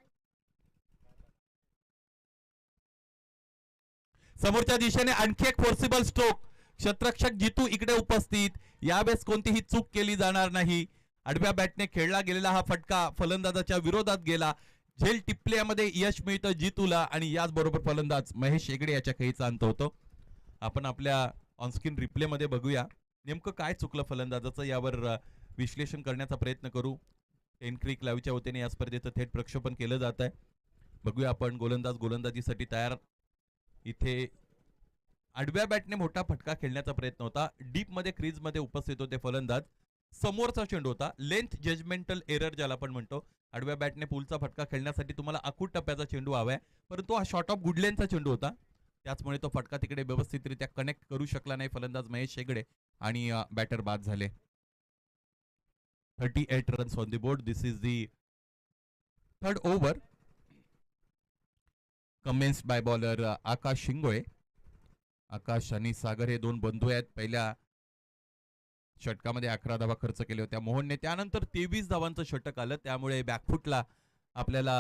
समोरच्या दिशेने आणखी एक फोर्सिबल स्ट्रोक, क्षेत्ररक्षक जितू इकडे उपस्थित, यावेळेस कोणतीही चूक केली जाणार नाही. आडव्या बॅटने खेळला गेलेला हा फटका फलंदाजाच्या विरोधात गेला. झेल टिपल्यामध्ये यश मिळतं जितूला आणि याचबरोबर फलंदाज महेश हेगडे याच्या खेळीचा अंत होतो. आपण आपल्या ऑनस्क्रीन रिप्ले मध्ये बघूया नेमकं काय चुकलं फलंदाजाचं, यावर विश्लेषण करण्याचा प्रयत्न करू. टेन क्रिक लाईव्हच्या वतीने या स्पर्धेचं थेट प्रक्षेपण केलं जात आहे. बघूया आपण. गोलंदाज गोलंदाजीसाठी तयार. इथे आडव्या बॅटने मोठा फटका खेळण्याचा प्रयत्न होता. डीप मध्ये क्रीज मध्ये उपस्थित होते फलंदाज. समोरचा चेंडू होता. लेंथ जजमेंटल एरर ज्याला आपण म्हणतो. आडव्या बॅटने पुलचा फटका खेळण्यासाठी तुम्हाला आखूड टप्प्याचा चेंडू हवाय, परंतु हा शॉर्ट ऑफ गुडलेनचा चेंडू होता, त्याचमुळे तो फटका तिकडे व्यवस्थितरित्या कनेक्ट करू शकला नाही फलंदाज महेश हेगडे आणि बॅटर बाद झाले. 38 runs on the board. This is the third over. Commenced by bowler Akash Shingole. Akash आणि सागर हे दोन बंधू आहेत. पहिल्या षटकामध्ये 11 धावा खर्च केले होत्या मोहनने, त्यानंतर 23 धावांचं षटक आलं, त्यामुळे बॅकफुटला आपल्याला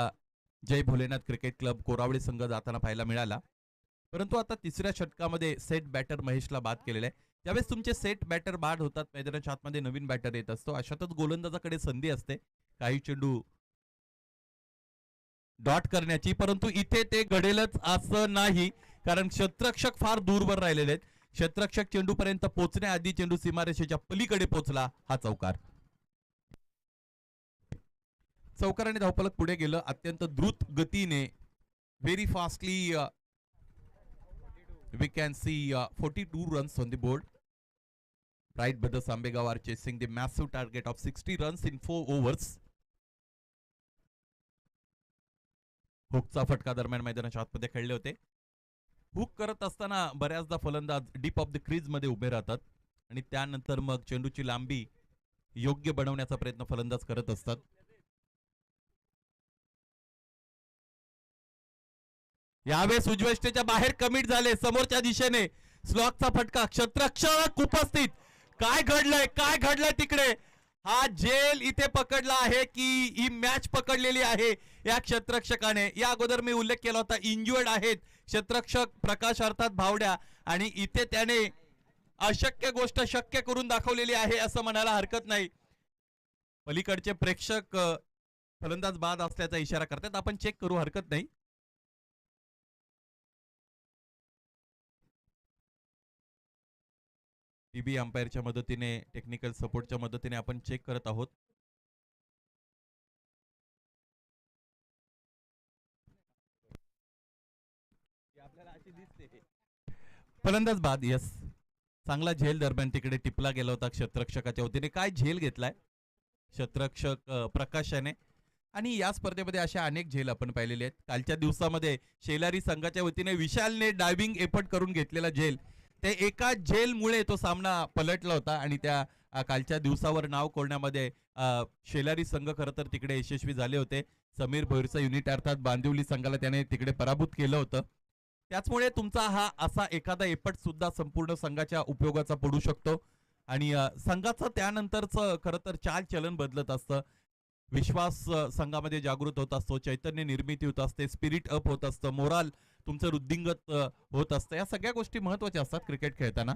जय भोलेनाथ क्रिकेट क्लब कोरावळे संघ जाताना पाहायला मिळाला. परंतु आता तिसऱ्या षटकामध्ये सेट बॅटर महेशला बाद केलेला आहे. त्यावेळेस तुमचे सेट बॅटर बाद होतात, मैदानाच्या आतमध्ये नवीन बॅटर येत असतो, अशातच गोलंदाजाकडे संधी असते काही चेंडू डॉट करण्याची, परंतु इथे ते घडेलच असं नाही, कारण क्षेत्ररक्षक फार दूरवर राहिलेले आहेत. क्षेत्ररक्षक चेंडू पर्यंत पोहोचण्याआधी चेंडू सीमारेषेच्या पलीकडे पोहोचला. हा चौकार. चौकाराने धावफलक पुढे गेलं अत्यंत द्रुत गतीने. Very fastly we can see 42 runs on the board. Bright Brothers Ambegaon are chasing the massive target of 60 runs in 4 overs. हुकचा फटका दरम्यान मैदानाच्या आतमध्ये खेळले होते. हुक करत असताना बऱ्याचदा फलंदाज डीप ऑफ द क्रीज मध्ये उभे राहतात आणि त्यानंतर मग चेंडूची लांबी योग्य बनवण्याचा प्रयत्न फलंदाज करत असतात. यावेळेस उजव्या बाहेर कमिट झाले. समोरच्या दिशेने स्लॉकचा फटका. क्षेत्ररक्षक उपस्थित. काय घडलंय तिकडे? हा झेल इथे पकडला आहे की ही मॅच पकडलेली आहे या क्षेत्ररक्षकाने. या अगोदर मी उल्लेख केला होता, इंज्युअर्ड आहेत क्षेत्ररक्षक प्रकाश अर्थात भावड्या, आणि इथे त्याने अशक्य गोष्ट शक्य करून दाखवलेली आहे असं म्हणायला हरकत नाही. पलीकडचे प्रेक्षक फलंदाज बाद असल्याचा इशारा करतात, आपण चेक करू, हरकत नाही. टीबी अंपायरच्या मदतीने, टेक्निकल सपोर्टच्या मदतीने आपण चेक करत आहोत. फलंदाज बाद. यस, चांगला झेल दरम्यान तिकडे टिपला गेला होता क्षेत्ररक्षकाच्या वतीने. काय झेल घेतलाय क्षेत्ररक्षक प्रकाशाने, आणि या स्पर्धेमध्ये अशा अनेक झेल आपण पाहिलेले आहेत. कालच्या दिवसामध्ये शेलारी संघाच्या वतीने विशालने डायव्हिंग एफर्ट करून घेतलेला झेल ते एका झेलमुळे तो सामना पलटला होता आणि त्या कालच्या दिवसावर नाव कोरण्यामध्ये शेलारी संघ खरं तर तिकडे यशस्वी झाले होते. समीर भोईरचा युनिट अर्थात बांदिवली संघाला त्याने तिकडे पराभूत केलं होतं. त्याचमुळे तुमचा हा असा एखादा एपट सुद्धा संपूर्ण संघाच्या उपयोगाचा पडू शकतो आणि संघाचं त्यानंतरचं खरं तर चाल चलन बदलत असतं. विश्वास संघामध्ये जागृत होत असतो, चैतन्य निर्मिती होत असते, स्पिरिट अप होत असतं, मोराल तुमचं वृद्धिंगत होत असतं. या सगळ्या गोष्टी महत्वाच्या असतात क्रिकेट खेळताना.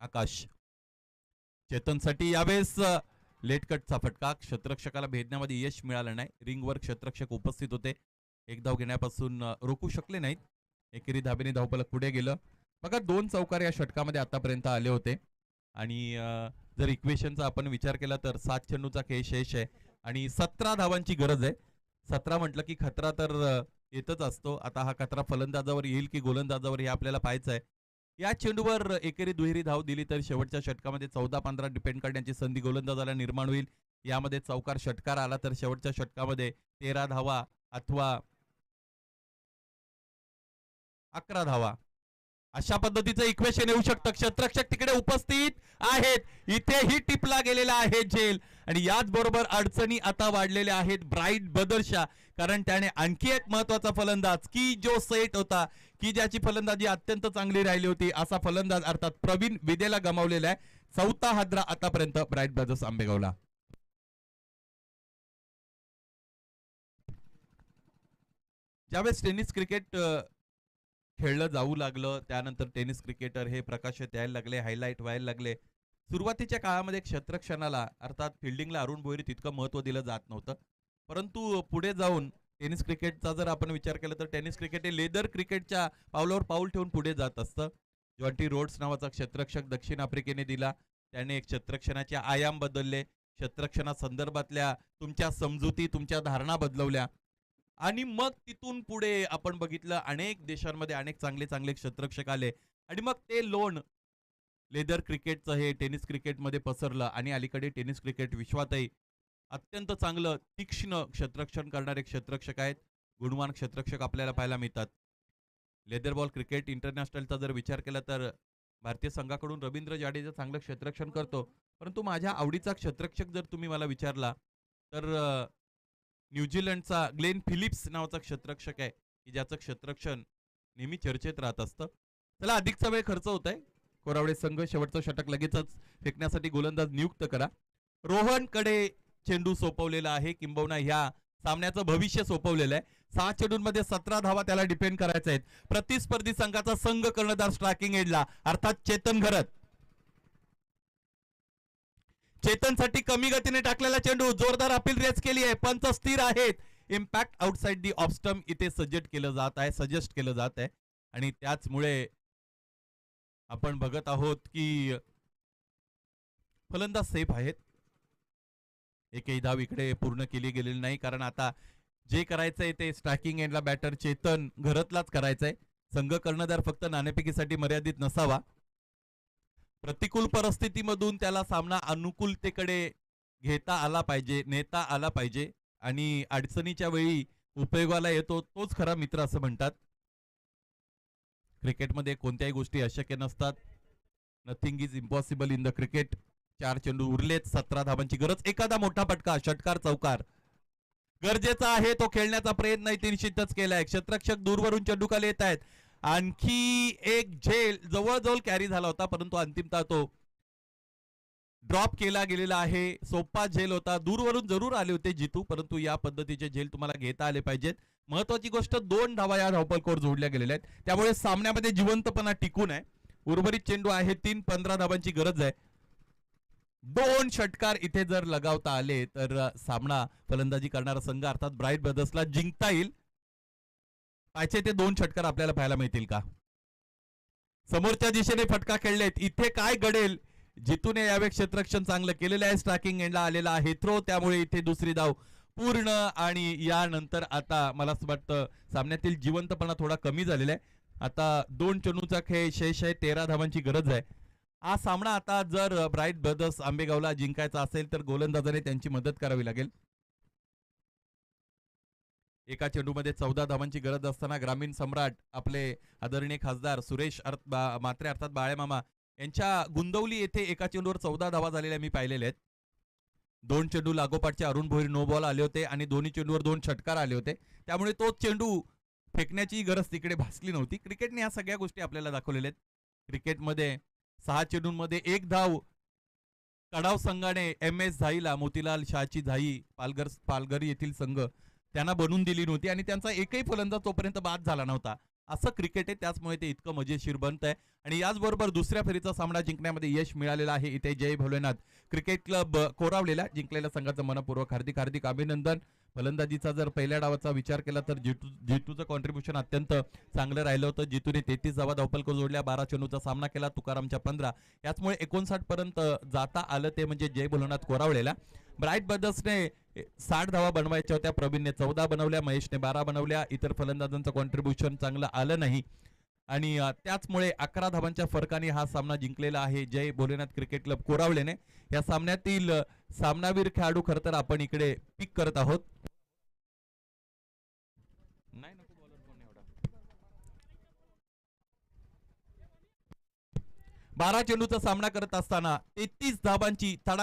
आकाश चेतनसाठी यावेळेस लेट कटचा फटका, क्षेत्ररक्षकाला भेदण्यामध्ये यश मिळालं नाही. रिंगवर क्षेत्ररक्षक उपस्थित होते, एक धाव घेण्यापासून रोखू शकले नाहीत. एकेरी धाबेने धावफलक पुढे गेलं. बघा 2 चौकार या षटकामध्ये आतापर्यंत आले होते आणि जर इक्वेशनचा आपण विचार केला तर 7 चेंडूचा खेळ शेष आहे आणि 17 धावांची गरज आहे. 17 म्हटलं की खतरा तर येतच असतो. आता हा खतरा फलंदाजावर येईल की गोलंदाजावर हे आपल्याला पाहायचं आहे. या चेंडूवर एकेरी दुहेरी धाव दिली तर शेवटच्या षटकामध्ये 14-15 डिपेंड करण्याची संधी गोलंदाजाला निर्माण होईल. यामध्ये चौकार षटकार आला तर शेवटच्या षटकामध्ये 13 धावा अथवा 11 धावा अशा पद्धतीचं इक्वेशन येऊ शकतं. क्षेत्ररक्षक तिकडे उपस्थित आहेत, इथेही टिपला गेलेला आहे झेल आणि याच बरोबर अडचणी आता वाढलेल्या आहेत ब्राईट बदरशा, कारण त्याने आणखी एक महत्वाचा फलंदाज की जो सेट होता, की ज्याची फलंदाजी अत्यंत चांगली राहिली होती, असा फलंदाज अर्थात प्रवीण विदेला गमावलेला आहे. 4था हादरा आतापर्यंत ब्राईट ब्रदर्स आंबेगावला. ज्यावेळेस टेनिस क्रिकेट खेळलं जाऊ लागलं, त्यानंतर टेनिस क्रिकेटर हे प्रकाशात यायला लागले, हायलाइट व्हायला लागले. सुरुवातीच्या काळामध्ये क्षेत्ररक्षणाला अर्थात फिल्डिंगला अरुण भोईर तितकं महत्व दिलं जात नव्हतं, परंतु पुढे जाऊन टेनिस क्रिकेटचा जर आपण विचार केला तर टेनिस क्रिकेट हे लेदर क्रिकेटच्या पावलावर पाऊल ठेवून पुढे जात असतं. जॉन्टी रोड्स नावाचा क्षेत्ररक्षक दक्षिण आफ्रिकेने दिला, त्याने एक क्षेत्ररक्षणाचे आयाम बदलले, क्षेत्ररक्षणा संदर्भातल्या तुमच्या समजुती, तुमच्या धारणा बदलवल्या आणि मग तिथून पुढे आपण बघितलं अनेक देशांमध्ये अनेक चांगले चांगले क्षेत्ररक्षक आले आणि मग ते लोण लेदर क्रिकेटचं हे टेनिस क्रिकेटमध्ये पसरलं आणि अलीकडे टेनिस क्रिकेट विश्वातही अत्यंत चांगलं तीक्ष्ण क्षेत्ररक्षण करणारे क्षेत्ररक्षक आहेत, गुणवान क्षेत्ररक्षक आपल्याला पाहायला मिळतात. लेदर बॉल क्रिकेट इंटरनॅशनलचा जर विचार केला तर भारतीय संघाकडून रवींद्र जाडेजा चांगलं क्षेत्ररक्षण करतो, परंतु माझ्या आवडीचा क्षेत्ररक्षक जर तुम्ही मला विचारला तर न्यूझीलंडचा ग्लेन फिलिप्स नावाचा क्षेत्ररक्षक आहे, की ज्याचं क्षेत्ररक्षण नेहमी चर्चेत राहत असतं. चला अधिकचा वेळ खर्च होत आहे. कोरावडे संघ शेवटचं षटक लगेचच फेकण्यासाठी गोलंदाज नियुक्त करा. रोहनकडे चेंडू सोपवलेला आहे, किंबहुना ह्या सामन्याचं भविष्य सोपवलेलं आहे. 6 चेंडूंमध्ये 17 धावा त्याला डिपेंड करायच्या आहेत. प्रतिस्पर्धी संघाचा संघ कर्णधार स्ट्रायकिंग एजला अर्थात चेतन घरत. चेतनसाठी कमी गतीने टाकलेला चेंडू, जोरदार अपील रेस केली आहे, पंच स्थिर आहेत. Impact outside the off stump इथे सजेस्ट केलं जात आहे आणि त्याचमुळे आपण बघत आहोत की फलंदाज सेफ आहेत. एकही धाव इकडे पूर्ण केली गेलेली नाही, कारण आता जे करायचंय ते स्ट्रायकिंग एंडला बॅटर चेतन घरतलाच करायचंय. संघ कर्णधार फक्त नाणेफेकीसाठी मर्यादित नसावा. प्रतिकूल परिस्थितीमधून त्याला सामना अनुकूलतेकडे नेता आला पाहिजे आणि अडचणीच्या वेळी उपयोगाला येतो तोच खरा मित्र असं म्हणतात. क्रिकेटमध्ये कोणत्याही गोष्टी अशक्य नसतात. Nothing is impossible in the cricket. 4 चेंडू उरलेत, 17 धावांची गरज. एखादा मोठा फटका, षटकार, चौकार गरजेचा आहे. तो खेळण्याचा प्रयत्न निश्चितच केलाय. क्षेत्ररक्षक दूरवरून चेंडूखाली येत आहेत. आणखी एक झेल जवळजवळ कॅरी झाला होता, परंतु अंतिमतः तो ड्रॉप केला गेलेला आहे. सोपा झेल होता, दूरवरून जरूर आले होते जितू, परंतु या पद्धतीचे झेल तुम्हाला घेता आले पाहिजेत. महत्वाची गोष्ट 2 धावा या धावपलकोर जोडल्या गेलेल्या आहेत, त्यामुळे सामन्यामध्ये जिवंतपणा टिकून आहे. उर्वरित चेंडू आहे 3, 15 धावांची गरज आहे. 2 षटकार इथे जर लगावता आले तर सामना फलंदाजी करणारा संघ अर्थात ब्राईट ब्रदर्सला जिंकता येईल. पाहिजे ते 2 षटकार आपल्याला पाहायला मिळतील का? समोरच्या दिशेने फटका खेळलेत, इथे काय घडेल? जितूने यावे क्षेत्ररक्षण चांगलं केलेलं आहे. स्ट्रायकिंग एंडला आलेला आहे थ्रो, त्यामुळे इथे दुसरी धाव पूर्ण आणि यानंतर आता मला असं वाटतं सामन्यातील जिवंतपणा थोडा कमी झालेला आहे. आता 2 चेंडूचा खेळ शेष आहे, 13 धावांची गरज आहे. हा सामना आता जर ब्राईट ब्रदर्स आंबेगावला जिंकायचा असेल तर गोलंदाजाने त्यांची मदत करावी लागेल. एका चेंडूमध्ये 14 धावांची गरज असताना ग्रामीण सम्राट आपले आदरणीय खासदार सुरेश म्हात्रे अर्थात बाळेमामा यांच्या गुंदवली येथे एका चेंडूवर 14 धावा झालेल्या मी पाहिलेल्या आहेत. 2 चेंडू लागोपाठचे अरुण भोईर नो बॉल आले होते आणि दोन्ही चेंडूवर 2 षटकार आले होते. त्यामुळे तो चेंडू फेकण्याची गरज तिकडे भासली नव्हती. क्रिकेटने ह्या सगळ्या गोष्टी आपल्याला दाखवलेल्या आहेत. क्रिकेटमध्ये 6 चेंडूंमध्ये 1 धाव कडाव संघाने MS झाईला, मोतीलाल शाहची झाई पालघर येथील संघ त्यांना बनवून दिली नव्हती आणि त्यांचा एकही फलंदाज तोपर्यंत बाद झाला नव्हता. असं क्रिकेट आहे, त्याचमुळे ते इतकं मजेशीर बनत आहे. आणि याचबरोबर दुसऱ्या फेरीचा सामना जिंकण्यामध्ये यश मिळालेलं आहे. इथे जय भोलेनाथ क्रिकेट क्लब कोरावलेला जिंकलेल्या संघाचं मनपूर्वक हार्दिक हार्दिक अभिनंदन. फलंदाजीचा जर पहिल्या डावाचा विचार केला तर जितूचं कॉन्ट्रीब्युशन अत्यंत चांगलं राहिलं होतं. जितूने 33 धावा धावफलक जोडल्या, 12 चेंडूचा सामना केला, तुकारामच्या 15. याचमुळे 59 पर्यंत जाता आलं, ते म्हणजे जय भोलेनाथ कोरावलेला. ब्राईट ब्रदर्सने 60 धावा बनवायच्या होत्या, प्रवीणने 14 बनवल्या, महेशने 12 बनवल्या. इतर फलंदाजांचं कॉन्ट्रीब्युशन चांगलं आलं नाही आणि त्याचमुळे 11 धावांच्या फरकाने हा सामना जिंकलेला आहे जय भोलेनाथ क्रिकेट क्लब कोरावलेने. या सामन्यातील सामनावीर खेळाडू खरं तर आपण इकडे पिक करत आहोत. नाही नको बॉलर कोण एवढा. 12 चेंडूचा सामना करत असताना 33 धावांची